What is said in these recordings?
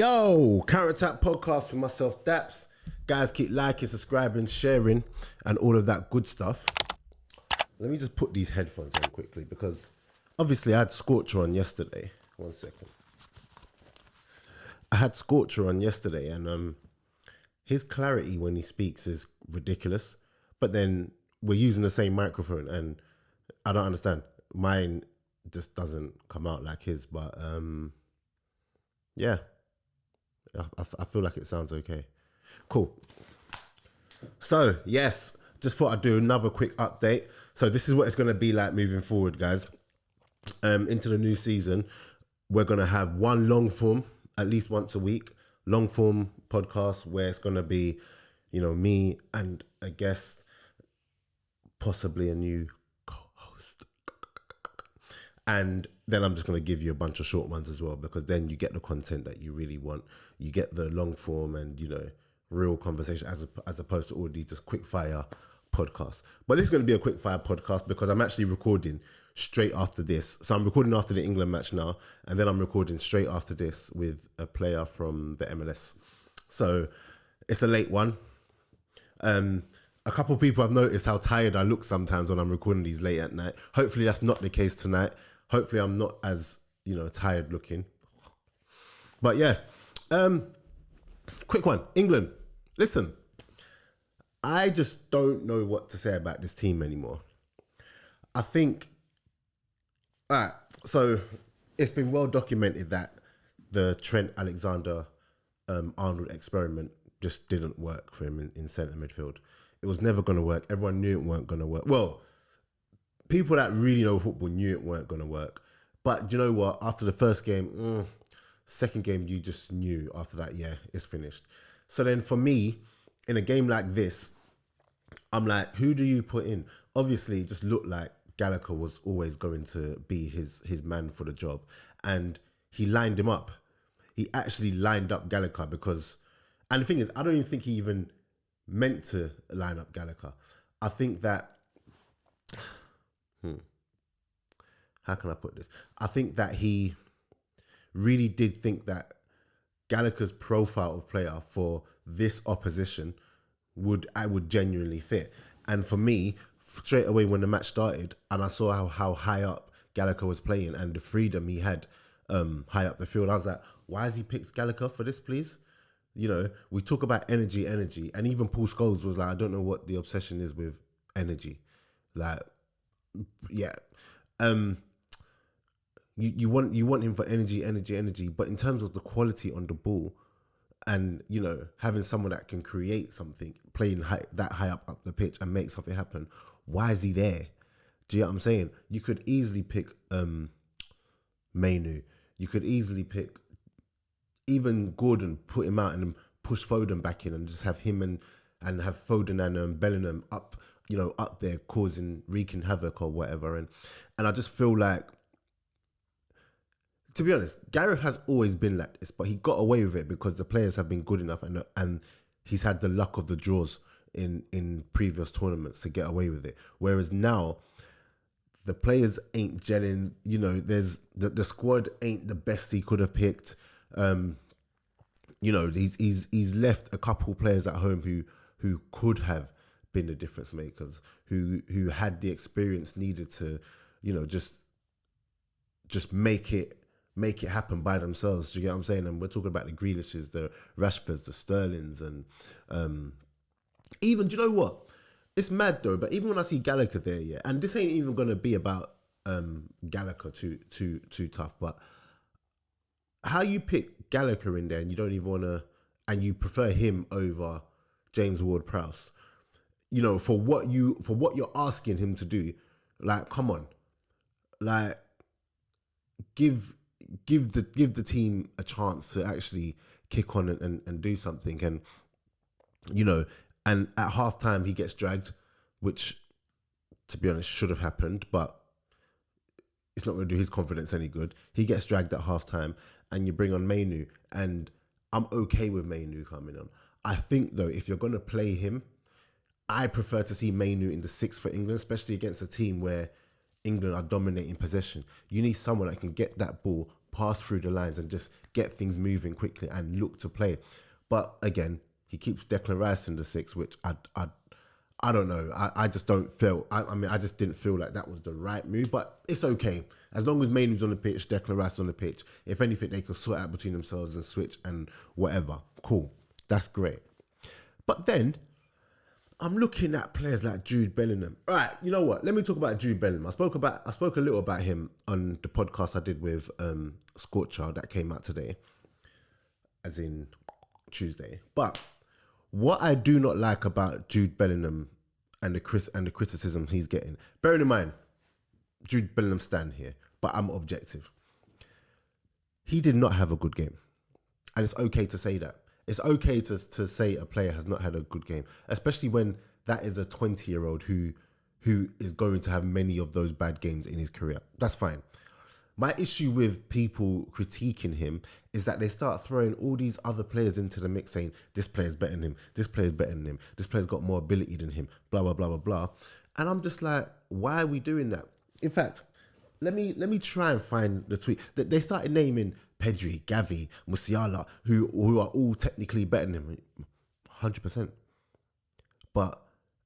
Yo, Counter Attack podcast with myself, Daps. Guys, keep liking, subscribing, sharing, and all of that good stuff. Let me just put these headphones on quickly because obviously I had Scorcher on yesterday. 1 second. I had Scorcher on yesterday, and his clarity when he speaks is ridiculous. But then we're using the same microphone, and I don't understand. Mine just doesn't come out like his, but yeah. I feel like it sounds okay. Cool. So, yes, just thought I'd do another quick update. So this is what it's going to be like moving forward, guys. Into the new season, we're going to have one long form, at least once a week, long form podcast where it's going to be, me and a guest, possibly a new co-host. And then I'm just going to give you a bunch of short ones as well, because then you get the content that you really want. You get the long form and, real conversation as opposed to all these just quick fire podcasts. But this is going to be a quick fire podcast because I'm actually recording straight after this. So I'm recording after the England match now, and then I'm recording straight after this with a player from the MLS. So it's a late one. A couple of people have noticed how tired I look sometimes when I'm recording these late at night. Hopefully that's not the case tonight. Hopefully I'm not as, tired looking. But yeah, quick one. England. Listen, I just don't know what to say about this team anymore. I think, so it's been well documented that the Trent Alexander-Arnold experiment just didn't work for him in centre midfield. It was never going to work. Everyone knew it weren't going to work. Well, people that really know football knew it weren't going to work. But you know what? After the first game, second game, you just knew after that, yeah, it's finished. So then for me, in a game like this, I'm like, who do you put in? Obviously, it just looked like Gallagher was always going to be his man for the job. And he lined him up. He actually lined up Gallagher because... And the thing is, I don't even think he even meant to line up Gallagher. I think that... How can I put this? I think that he really did think that Gallagher's profile of player for this opposition would genuinely fit. And for me, straight away when the match started and I saw how high up Gallagher was playing and the freedom he had high up the field, I was like, why has he picked Gallagher for this, please? We talk about energy, and even Paul Scholes was like, I don't know what the obsession is with energy. Like, yeah. You want him for energy, but in terms of the quality on the ball and, having someone that can create something, playing that high up the pitch and make something happen, why is he there? Do you know what I'm saying? You could easily pick Mainu. You could easily pick even Gordon, put him out and then push Foden back in and just have him and have Foden and Bellingham up, up there wreaking havoc or whatever. And I just feel like, to be honest, Gareth has always been like this, but he got away with it because the players have been good enough and he's had the luck of the draws in previous tournaments to get away with it. Whereas now, the players ain't gelling. There's the squad ain't the best he could have picked. He's left a couple players at home who could have been the difference makers, who had the experience needed to, just make it happen by themselves. Do you get what I'm saying? And we're talking about the Grealishes, the Rashfords, the Sterlings, and even, do you know what? It's mad though, but even when I see Gallagher there, yeah, and this ain't even gonna be about Gallagher too tough, but how you pick Gallagher in there and you don't even wanna, and you prefer him over James Ward-Prowse, for what you're asking him to do, like, come on, like, give the team a chance to actually kick on and do something. And and at halftime he gets dragged, which, to be honest, should have happened, but it's not going to do his confidence any good. He gets dragged at halftime and you bring on Mainu, and I'm okay with Mainu coming on. I think though, if you're going to play him, I prefer to see Mainu in the six for England, especially against a team where England are dominating possession. You need someone that can get that ball, pass through the lines and just get things moving quickly and look to play. But again, he keeps Declan Rice in the six, which I don't know. I just don't feel. I mean, I just didn't feel like that was the right move. But it's okay as long as Mainoo's on the pitch, Declan Rice on the pitch. If anything, they could sort out between themselves and switch and whatever. Cool, that's great. But then I'm looking at players like Jude Bellingham. All right, you know what? Let me talk about Jude Bellingham. I spoke a little about him on the podcast I did with Scorcher that came out today, as in Tuesday. But what I do not like about Jude Bellingham and the criticism he's getting, bearing in mind, Jude Bellingham stand here, but I'm objective. He did not have a good game. And it's okay to say that. It's okay to say a player has not had a good game, especially when that is a 20-year-old who is going to have many of those bad games in his career. That's fine. My issue with people critiquing him is that they start throwing all these other players into the mix, saying this player's better than him, this player's better than him, this player's got more ability than him, blah, blah, blah, blah, blah. And I'm just like, why are we doing that? In fact, let me try and find the tweet. They started naming Pedri, Gavi, Musiala, who are all technically better than him. 100%. But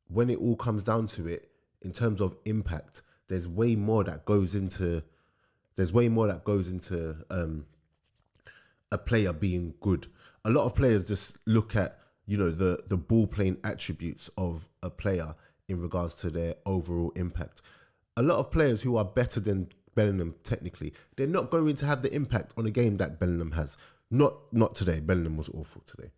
when it all comes down to it, in terms of impact, there's way more that goes into a player being good. A lot of players just look at, the ball playing attributes of a player in regards to their overall impact. A lot of players who are better than Bellingham technically, they're not going to have the impact on a game that Bellingham has. Not today. Bellingham was awful today,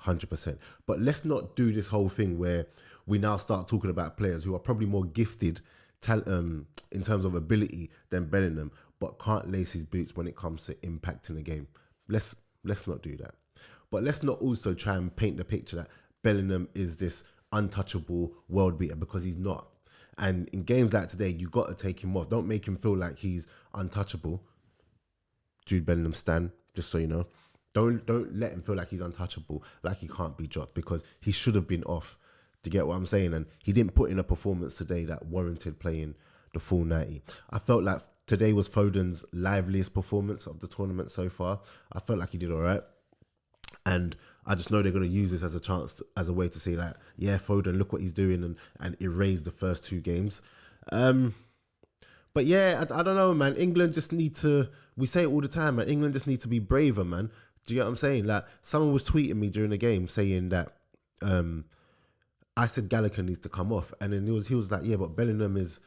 100%. But let's not do this whole thing where we now start talking about players who are probably more gifted in terms of ability than Bellingham, but can't lace his boots when it comes to impacting the game. Let's not do that. But let's not also try and paint the picture that Bellingham is this untouchable world beater, because he's not. And in games like today, you got to take him off. Don't make him feel like he's untouchable. Jude Bellingham stan, just so you know. Don't let him feel like he's untouchable, like he can't be dropped, because he should have been off. To get what I'm saying? And he didn't put in a performance today that warranted playing the full 90. I felt like today was Foden's liveliest performance of the tournament so far. I felt like he did all right. And I just know they're going to use this as a chance, as a way to say like, yeah, Foden, look what he's doing, and erase the first two games. But yeah, I don't know, man. England just need to, we say it all the time, man. England just need to be braver, man. Do you get what I'm saying? Like, someone was tweeting me during the game saying that I said Gallagher needs to come off. And then he was like, yeah, but Bellingham is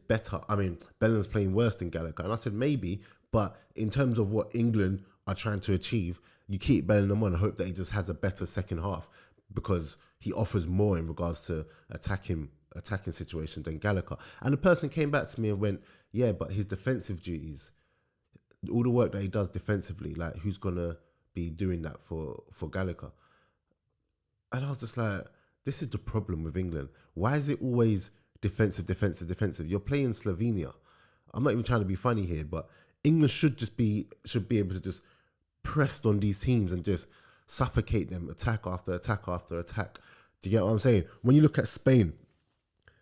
better. I mean, Bellingham's playing worse than Gallagher. And I said, maybe, but in terms of what England are trying to achieve, you keep Bellingham on and hope that he just has a better second half, because he offers more in regards to attacking situation than Gallagher. And the person came back to me and went, yeah, but his defensive duties, all the work that he does defensively, like, who's going to be doing that for Gallagher? And I was just like, this is the problem with England. Why is it always defensive? You're playing Slovenia. I'm not even trying to be funny here, but England should be able to just press on these teams and just suffocate them, attack after attack after attack. Do you get what I'm saying? When you look at Spain,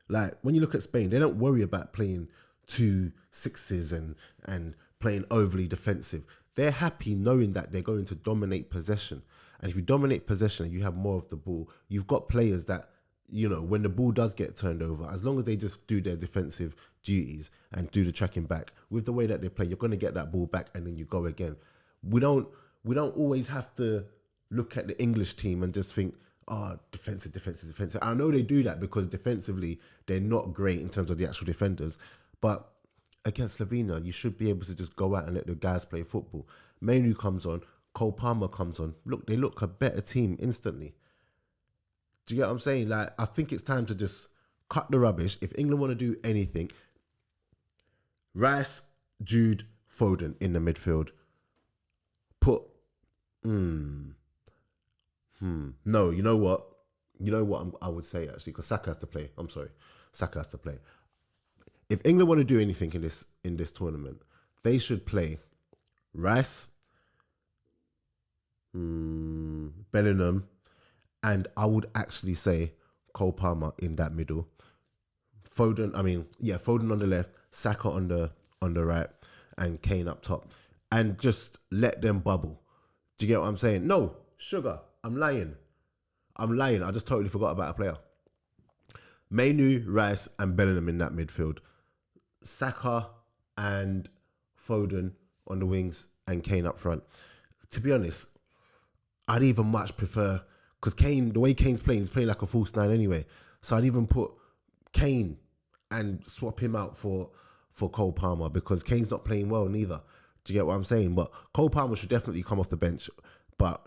they don't worry about playing 2 6s and playing overly defensive. They're happy knowing that they're going to dominate possession. And if you dominate possession and you have more of the ball, you've got players that, when the ball does get turned over, as long as they just do their defensive duties and do the tracking back, with the way that they play, you're going to get that ball back and then you go again. We don't always have to look at the English team and just think, defensive. I know they do that because defensively they're not great in terms of the actual defenders, but against Slovenia, you should be able to just go out and let the guys play football. Mainoo comes on, Cole Palmer comes on. Look, they look a better team instantly. Do you get what I'm saying? Like, I think it's time to just cut the rubbish. If England want to do anything, Rice, Jude, Foden in the midfield. No, you know what? I would say, actually, because Saka has to play. I'm sorry. Saka has to play. If England want to do anything in this tournament, they should play Rice, Bellingham, and I would actually say Cole Palmer in that middle. Foden on the left, Saka on the right, and Kane up top. and just let them bubble. Do you get what I'm saying? No, sugar, I'm lying. I just totally forgot about a player. Mainu, Rice, and Bellingham in that midfield. Saka and Foden on the wings and Kane up front. To be honest, I'd even much prefer, because Kane, the way Kane's playing, he's playing like a false nine anyway. So I'd even put Kane and swap him out for Cole Palmer, because Kane's not playing well neither. Do you get what I'm saying? But Cole Palmer should definitely come off the bench, but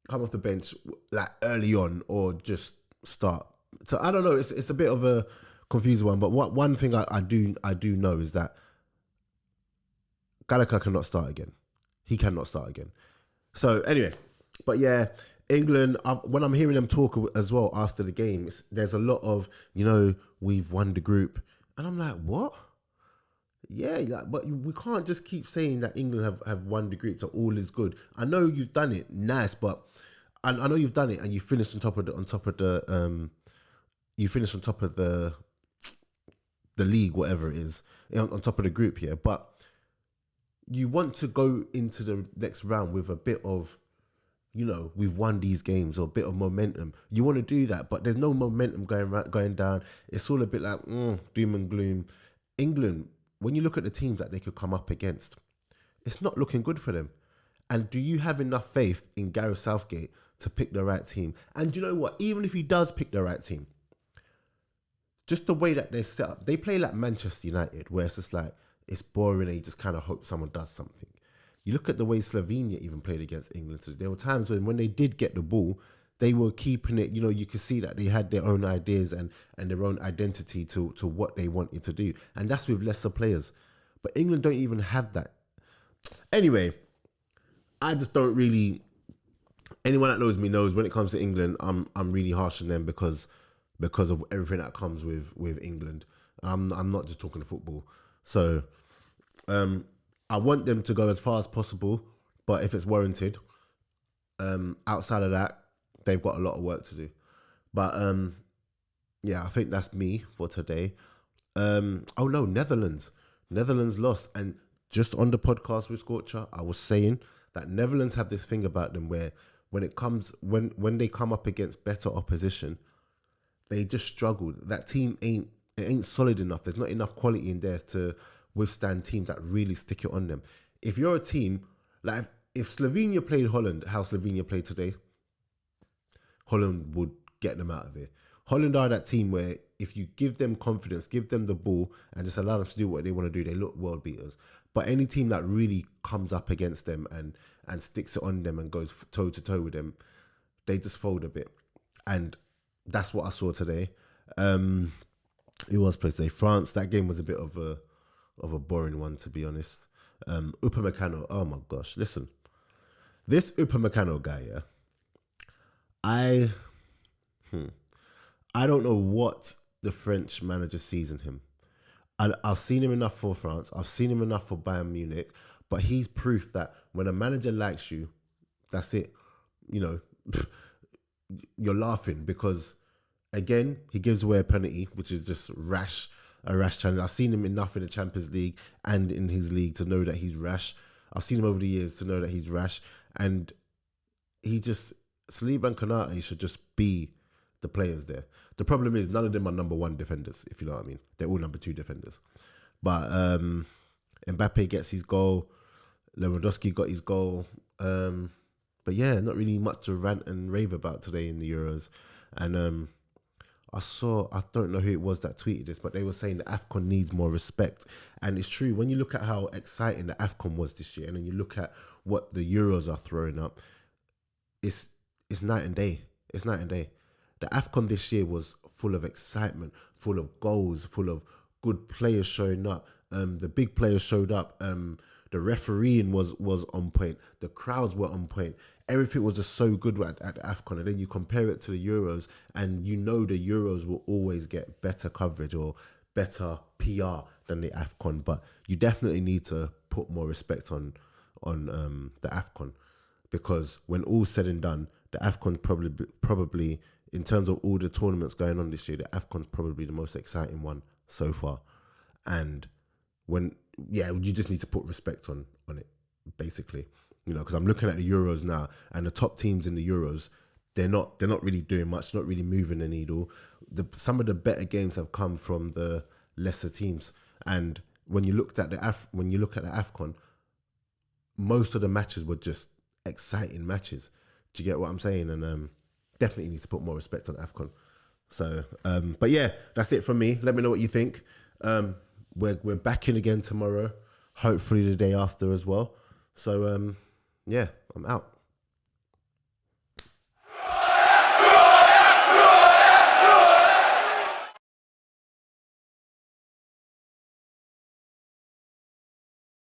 come off the bench like early on or just start. So I don't know. It's a bit of a confusing one. But one thing I do know is that Gallagher cannot start again. He cannot start again. So anyway, but yeah, England, when I'm hearing them talk as well after the game, there's a lot of, we've won the group. And I'm like, what? Yeah, but we can't just keep saying that England have won the group, so all is good. I know you've done it, nice, but I know you've done it and you finished on top of the league, whatever it is, on top of the group here. But you want to go into the next round with a bit of, we've won these games, or a bit of momentum. You want to do that, but there's no momentum going down. It's all a bit like doom and gloom. England, when you look at the teams that they could come up against, it's not looking good for them. And do you have enough faith in Gareth Southgate to pick the right team? And you know what? Even if he does pick the right team, just the way that they're set up, they play like Manchester United, where it's just like, it's boring and you just kind of hope someone does something. You look at the way Slovenia even played against England today. There were times when they did get the ball, they were keeping it, you could see that they had their own ideas and their own identity to what they wanted to do. And that's with lesser players. But England don't even have that. Anyway, I just don't really, anyone that knows me knows when it comes to England, I'm really harsh on them because of everything that comes with England. I'm not just talking football. So I want them to go as far as possible, but if it's warranted, outside of that, they've got a lot of work to do. But yeah, I think that's me for today. Oh no, Netherlands lost. And just on the podcast with Scorcher, I was saying that Netherlands have this thing about them where when they come up against better opposition, they just struggled. That team ain't solid enough. There's not enough quality in there to withstand teams that really stick it on them. If you're a team, like if Slovenia played Holland, how Slovenia played today, Holland would get them out of here. Holland are that team where if you give them confidence, give them the ball and just allow them to do what they want to do, they look world beaters. But any team that really comes up against them and sticks it on them and goes toe to toe with them, they just fold a bit. And that's what I saw today. It was played today. France, that game was a bit of a boring one, to be honest. Upamecano, oh my gosh, listen. This Upamecano guy, yeah, I don't know what the French manager sees in him. I've seen him enough for France. I've seen him enough for Bayern Munich. But he's proof that when a manager likes you, that's it. You're laughing because, again, he gives away a penalty, which is just a rash challenge. I've seen him enough in the Champions League and in his league to know that he's rash. I've seen him over the years to know that he's rash. And Saliba and Konate should just be the players there. The problem is none of them are number one defenders, if you know what I mean. They're all number two defenders. But Mbappe gets his goal. Lewandowski got his goal. But yeah, not really much to rant and rave about today in the Euros. And I don't know who it was that tweeted this, but they were saying the AFCON needs more respect. And it's true. When you look at how exciting the AFCON was this year, and then you look at what the Euros are throwing up, it's night and day. It's night and day. The AFCON this year was full of excitement, full of goals, full of good players showing up. The big players showed up. The refereeing was on point. The crowds were on point. Everything was just so good at the AFCON. And then you compare it to the Euros, and the Euros will always get better coverage or better PR than the AFCON. But you definitely need to put more respect on the AFCON, because when all's said and done, the AFCON probably in terms of all the tournaments going on this year, the AFCON's probably the most exciting one so far. And when you just need to put respect on it, basically. Because I'm looking at the Euros now, and the top teams in the Euros, they're not really doing much, not really moving the needle. Some of the better games have come from the lesser teams, and when you look at the AFCON, most of the matches were just exciting matches. Do you get what I'm saying? And definitely needs to put more respect on AFCON. So, but yeah, that's it from me. Let me know what you think. We're back in again tomorrow, hopefully the day after as well. So, yeah, I'm out.